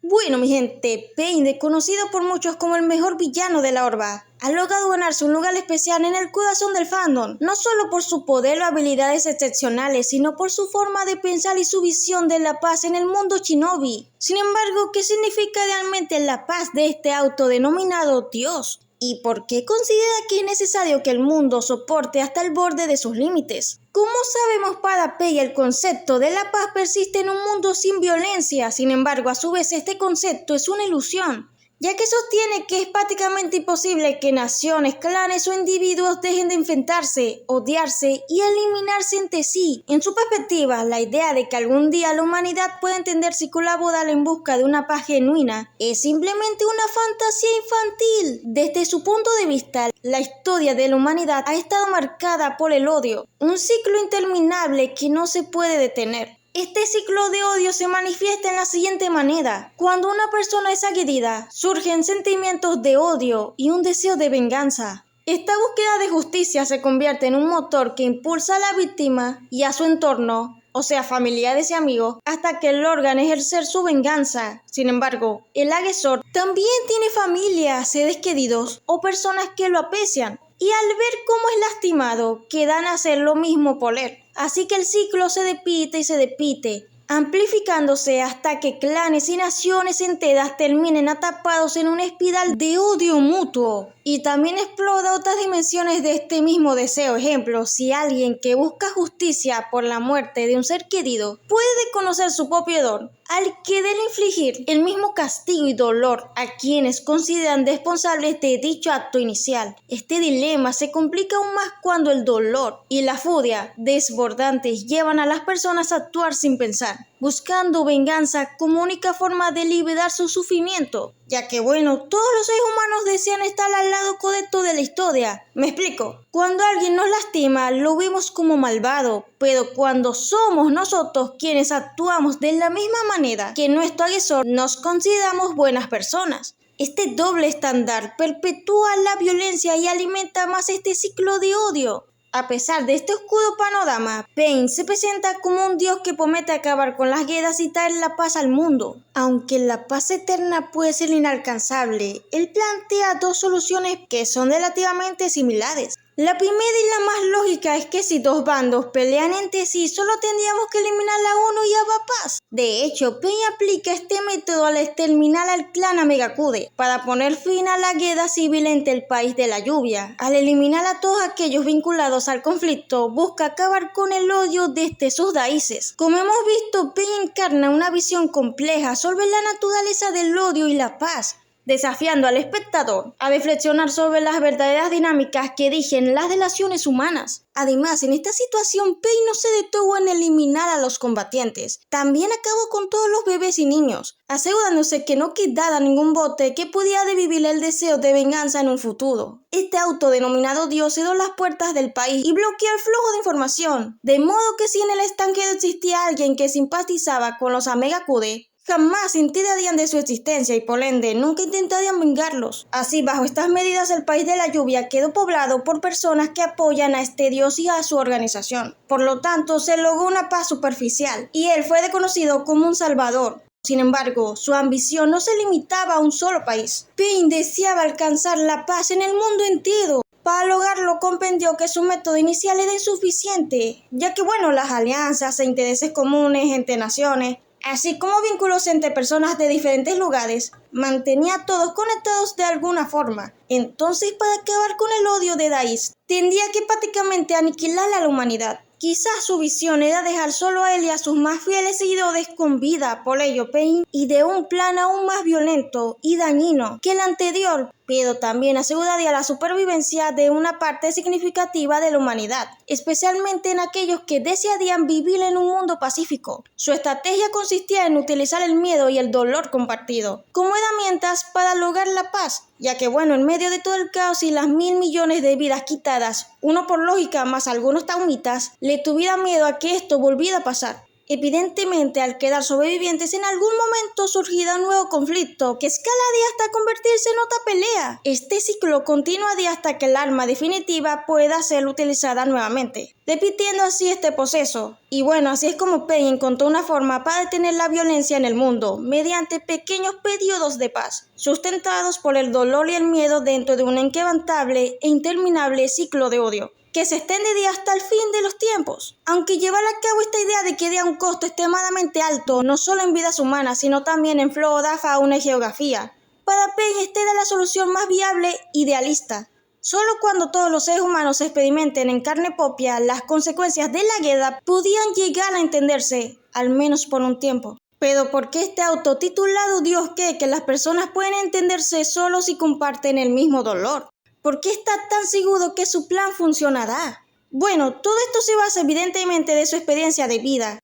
Bueno, mi gente, Pain, conocido por muchos como el mejor villano de la horda, ha logrado ganarse un lugar especial en el corazón del fandom, no solo por su poder o habilidades excepcionales, sino por su forma de pensar y su visión de la paz en el mundo shinobi. Sin embargo, ¿qué significa realmente la paz de este autodenominado Dios? ¿Y por qué considera que es necesario que el mundo soporte hasta el borde de sus límites? Como sabemos, para Pain el concepto de la paz persiste en un mundo sin violencia. Sin embargo, a su vez este concepto es una ilusión, ya que sostiene que es prácticamente imposible que naciones, clanes o individuos dejen de enfrentarse, odiarse y eliminarse entre sí. En su perspectiva, la idea de que algún día la humanidad pueda entenderse y colaborar en busca de una paz genuina es simplemente una fantasía infantil. Desde su punto de vista, la historia de la humanidad ha estado marcada por el odio, un ciclo interminable que no se puede detener. Este ciclo de odio se manifiesta en la siguiente manera. Cuando una persona es agredida, surgen sentimientos de odio y un deseo de venganza. Esta búsqueda de justicia se convierte en un motor que impulsa a la víctima y a su entorno, o sea, familiares y amigos, hasta que logran ejercer su venganza. Sin embargo, el agresor también tiene familia, seres queridos o personas que lo aprecian, y al ver cómo es lastimado, quedan a hacer lo mismo por él. Así que el ciclo se repite y se repite, amplificándose hasta que clanes y naciones enteras terminen atrapados en una espiral de odio mutuo. Y también explora otras dimensiones de este mismo deseo. Ejemplo, si alguien que busca justicia por la muerte de un ser querido puede reconocer su propio dolor, al querer infligir el mismo castigo y dolor a quienes consideran responsables de dicho acto inicial. Este dilema se complica aún más cuando el dolor y la furia desbordantes llevan a las personas a actuar sin pensar, buscando venganza como única forma de liberar su sufrimiento, ya que todos los seres humanos desean estar al lado correcto de la historia. Me explico. Cuando alguien nos lastima, lo vemos como malvado, pero cuando somos nosotros quienes actuamos de la misma manera que nuestro agresor, nos consideramos buenas personas. Este doble estándar perpetúa la violencia y alimenta más este ciclo de odio. A pesar de este oscuro panorama, Pain se presenta como un dios que promete acabar con las guerras y traer la paz al mundo. Aunque la paz eterna puede ser inalcanzable, él plantea dos soluciones que son relativamente similares. La primera y la más lógica es que si dos bandos pelean entre sí, solo tendríamos que eliminar a uno y habrá paz. De hecho, Pain aplica este método al exterminar al clan Amegakude para poner fin a la guerra civil entre el país de la lluvia. Al eliminar a todos aquellos vinculados al conflicto, busca acabar con el odio desde sus raíces. Como hemos visto, Pain encarna una visión compleja sobre la naturaleza del odio y la paz, desafiando al espectador a reflexionar sobre las verdaderas dinámicas que rigen las relaciones humanas. Además, en esta situación, Pain no se detuvo en eliminar a los combatientes, también acabó con todos los bebés y niños, asegurándose que no quedara ningún bote que pudiera revivir el deseo de venganza en un futuro. Este autodenominado dios cerró las puertas del país y bloqueó el flujo de información, de modo que si en el extranjero existía alguien que simpatizaba con los Amegakude, jamás se enterarían de su existencia y por ende nunca intentarían vengarlos. Así, bajo estas medidas, el país de la lluvia quedó poblado por personas que apoyan a este dios y a su organización. Por lo tanto, se logró una paz superficial y él fue reconocido como un salvador. Sin embargo, su ambición no se limitaba a un solo país. Pain deseaba alcanzar la paz en el mundo entero. Para lograrlo, comprendió que su método inicial era insuficiente, ya que las alianzas e intereses comunes entre naciones, así como vínculos entre personas de diferentes lugares, mantenía a todos conectados de alguna forma. Entonces, para acabar con el odio de raíz, tendría que prácticamente aniquilar a la humanidad. Quizás su visión era dejar solo a él y a sus más fieles seguidores con vida. Por ello, Pain ideó un plan aún más violento y dañino que el anterior, pero también aseguraría la supervivencia de una parte significativa de la humanidad, especialmente en aquellos que desearían vivir en un mundo pacífico. Su estrategia consistía en utilizar el miedo y el dolor compartido como herramientas para lograr la paz, ya que en medio de todo el caos y las 1.000 millones de vidas quitadas, uno por lógica más algunos traumitas, le tuviera miedo a que esto volviera a pasar. Evidentemente, al quedar sobrevivientes, en algún momento surgirá un nuevo conflicto que escalaría hasta convertirse en otra pelea. Este ciclo continuaría hasta que el arma definitiva pueda ser utilizada nuevamente. repitiendo así este proceso. Y bueno, así es como Pain encontró una forma para detener la violencia en el mundo, mediante pequeños periodos de paz, sustentados por el dolor y el miedo dentro de un inquebrantable e interminable ciclo de odio, que se extendería hasta el fin de los tiempos. Aunque llevar a cabo esta idea requería un costo extremadamente alto, no solo en vidas humanas, sino también en flora, fauna y geografía. Para Pain esta era la solución más viable y realista. Solo cuando todos los seres humanos experimenten en carne propia las consecuencias de la guerra, podían llegar a entenderse, al menos por un tiempo. Pero ¿por qué este autotitulado Dios cree que las personas pueden entenderse solo si comparten el mismo dolor? ¿Por qué está tan seguro que su plan funcionará? Bueno, todo esto se basa evidentemente de su experiencia de vida.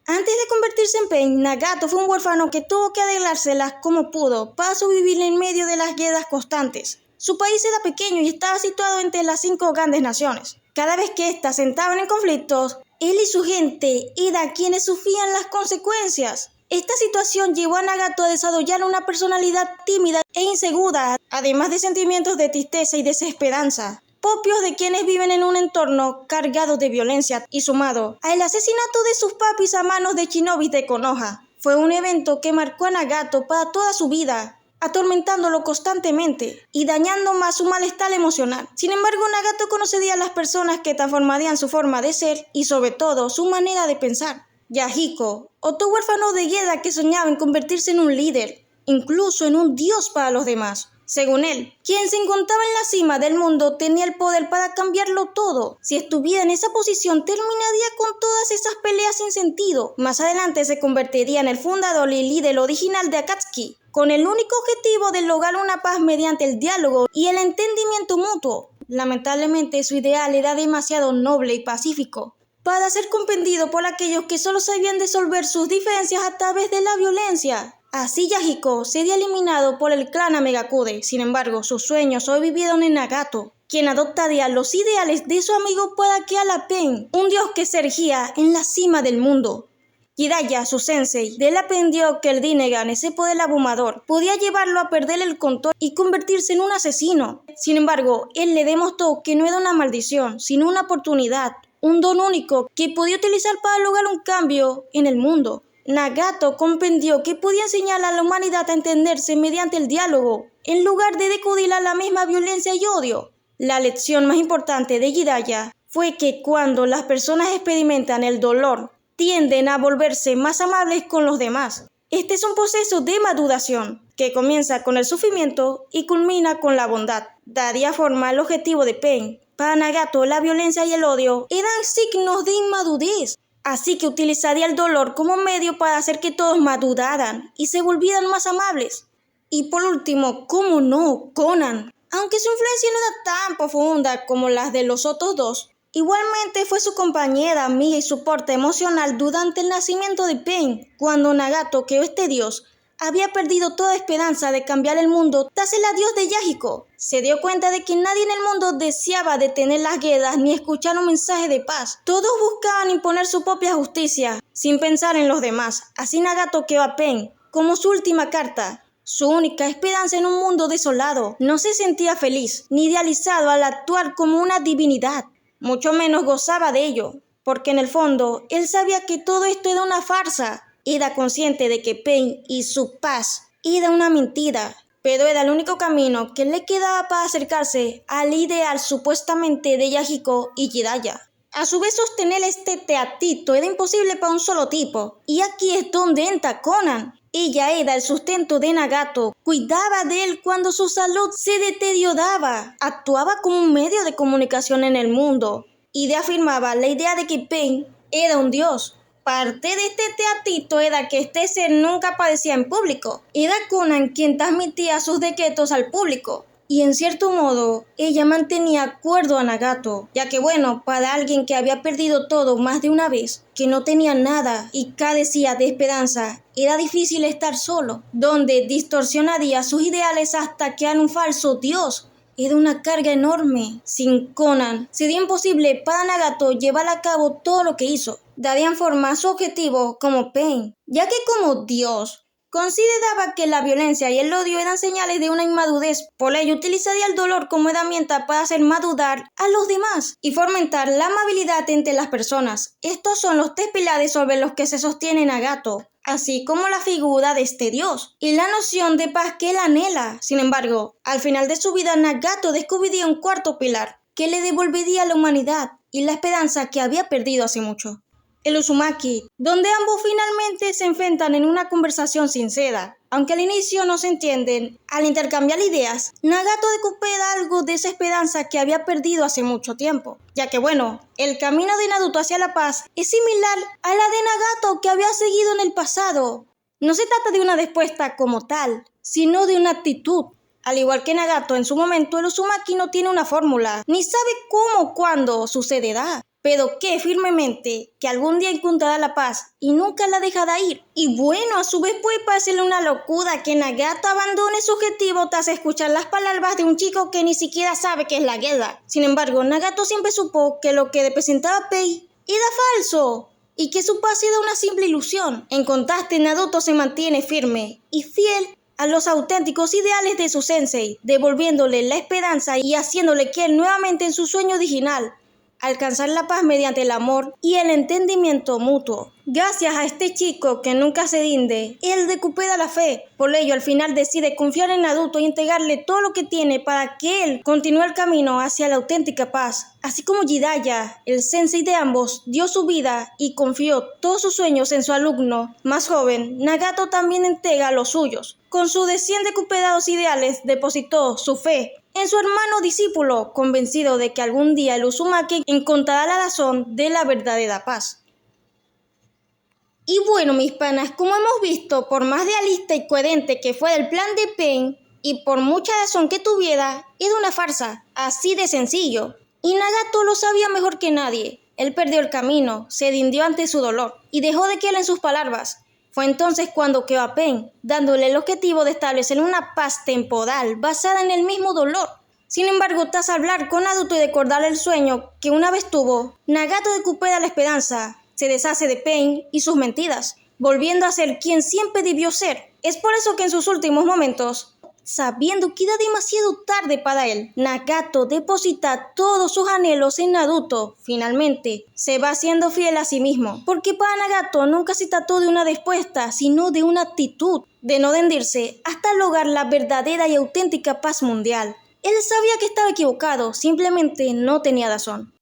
Antes de convertirse en Pain, Nagato fue un huérfano que tuvo que arreglárselas como pudo para sobrevivir en medio de las guerras constantes. Su país era pequeño y estaba situado entre las 5 grandes naciones. Cada vez que éstas entraban en conflictos, él y su gente eran quienes sufrían las consecuencias. Esta situación llevó a Nagato a desarrollar una personalidad tímida e insegura, además de sentimientos de tristeza y desesperanza, propios de quienes viven en un entorno cargado de violencia, y sumado al asesinato de sus papis a manos de shinobis de Konoha. Fue un evento que marcó a Nagato para toda su vida, atormentándolo constantemente y dañando más su malestar emocional. Sin embargo, Nagato conocería a las personas que transformarían su forma de ser y sobre todo su manera de pensar. Yahiko, otro huérfano de guerra que soñaba en convertirse en un líder, incluso en un dios para los demás. Según él, quien se encontraba en la cima del mundo tenía el poder para cambiarlo todo. Si estuviera en esa posición, terminaría con todas esas peleas sin sentido. Más adelante se convertiría en el fundador y líder original de Akatsuki, con el único objetivo de lograr una paz mediante el diálogo y el entendimiento mutuo. Lamentablemente, su ideal era demasiado noble y pacífico para ser comprendido por aquellos que solo sabían resolver sus diferencias a través de la violencia. Así Yahiko sería eliminado por el clan Amegakude. Sin embargo, sus sueños sobrevivieron en Nagato, quien adoptaría los ideales de su amigo para crear a Pain, un dios que se erigía en la cima del mundo. Jiraiya, su sensei, de él aprendió que el Rinnegan, ese poder abrumador, podía llevarlo a perder el control y convertirse en un asesino. Sin embargo, él le demostró que no era una maldición, sino una oportunidad, un don único que podía utilizar para lograr un cambio en el mundo. Nagato comprendió que podía enseñar a la humanidad a entenderse mediante el diálogo, en lugar de recurrir a la misma violencia y odio. La lección más importante de Jiraiya fue que cuando las personas experimentan el dolor, tienden a volverse más amables con los demás. Este es un proceso de maduración que comienza con el sufrimiento y culmina con la bondad. Daría forma al objetivo de Pain. Para Nagato, la violencia y el odio eran signos de inmadurez. Así que utilizaría el dolor como medio para hacer que todos maduraran y se volvieran más amables. Y por último, ¿cómo no? Conan. Aunque su influencia no era tan profunda como las de los otros dos, igualmente fue su compañera, amiga y soporte emocional durante el nacimiento de Pain, cuando Nagato, que este dios, había perdido toda esperanza de cambiar el mundo tras el adiós de Yahiko. Se dio cuenta de que nadie en el mundo deseaba detener las guerras ni escuchar un mensaje de paz. Todos buscaban imponer su propia justicia, sin pensar en los demás. Así Nagato quedó a Pain como su última carta, su única esperanza en un mundo desolado. No se sentía feliz ni realizado al actuar como una divinidad, mucho menos gozaba de ello, porque en el fondo él sabía que todo esto era una farsa. Era consciente de que Pain y su paz era una mentira, pero era el único camino que le quedaba para acercarse al ideal supuestamente de Yahiko y Jiraiya. A su vez, sostener este teatito era imposible para un solo tipo, y aquí es donde entra Conan. Ella era el sustento de Nagato, cuidaba de él cuando su salud se deterioraba, actuaba como un medio de comunicación en el mundo, y reafirmaba la idea de que Pain era un dios. Parte de este teatrito era que este ser nunca aparecía en público. Era Conan quien transmitía sus decretos al público. Y en cierto modo, ella mantenía cuerdo a Nagato, ya que bueno, para alguien que había perdido todo más de una vez, que no tenía nada y carecía de esperanza, era difícil estar solo, donde distorsionaría sus ideales hasta crear un falso dios. Era una carga enorme. Sin Conan, sería imposible para Nagato llevar a cabo todo lo que hizo. Darían forma a su objetivo como Pain, ya que como dios, Consideraba que la violencia y el odio eran señales de una inmadurez, por ello utilizaría el dolor como herramienta para hacer madurar a los demás y fomentar la amabilidad entre las personas. Estos son los tres pilares sobre los que se sostiene Nagato, así como la figura de este dios y la noción de paz que él anhela. Sin embargo, al final de su vida Nagato descubriría un cuarto pilar que le devolvería a la humanidad y la esperanza que había perdido hace mucho. El Uzumaki, donde ambos finalmente se enfrentan en una conversación sincera. Aunque al inicio no se entienden, al intercambiar ideas, Nagato recupera algo de esa esperanza que había perdido hace mucho tiempo, ya que el camino de Naruto hacia la paz es similar a la de Nagato que había seguido en el pasado. No se trata de una respuesta como tal, sino de una actitud. Al igual que Nagato en su momento, el Uzumaki no tiene una fórmula, ni sabe cómo o cuándo sucederá, pero cree firmemente que algún día encontrará la paz y nunca la dejará ir. Y a su vez puede parecerle una locura que Nagato abandone su objetivo tras escuchar las palabras de un chico que ni siquiera sabe qué es la guerra. Sin embargo, Nagato siempre supo que lo que representaba Pain era falso y que su paz era una simple ilusión. En contraste, Naruto se mantiene firme y fiel a los auténticos ideales de su sensei, devolviéndole la esperanza y haciéndole creer nuevamente en su sueño original: alcanzar la paz mediante el amor y el entendimiento mutuo. Gracias a este chico que nunca se rinde, él recupera la fe. Por ello, al final decide confiar en Naruto y entregarle todo lo que tiene para que él continúe el camino hacia la auténtica paz. Así como Jiraiya, el sensei de ambos, dio su vida y confió todos sus sueños en su alumno más joven, Nagato también entrega los suyos. Con sus recién recuperados ideales, depositó su fe en su hermano discípulo, convencido de que algún día el Uzumaki encontrará la razón de la verdadera paz. Y mis panas, como hemos visto, por más realista y coherente que fuera el plan de Pain, y por mucha razón que tuviera, era una farsa, así de sencillo. Y Nagato lo sabía mejor que nadie. Él perdió el camino, se rindió ante su dolor, y dejó de creer en sus palabras. Fue entonces cuando quedó a Pain, dándole el objetivo de establecer una paz temporal basada en el mismo dolor. Sin embargo, tras hablar con Naruto y recordar el sueño que una vez tuvo, Nagato recupera la esperanza, se deshace de Pain y sus mentiras, volviendo a ser quien siempre debió ser. Es por eso que en sus últimos momentos, sabiendo que era demasiado tarde para él, Nagato deposita todos sus anhelos en Naruto. Finalmente, se va siendo fiel a sí mismo, porque para Nagato nunca se trató de una respuesta, sino de una actitud, de no rendirse hasta lograr la verdadera y auténtica paz mundial. Él sabía que estaba equivocado, simplemente no tenía razón.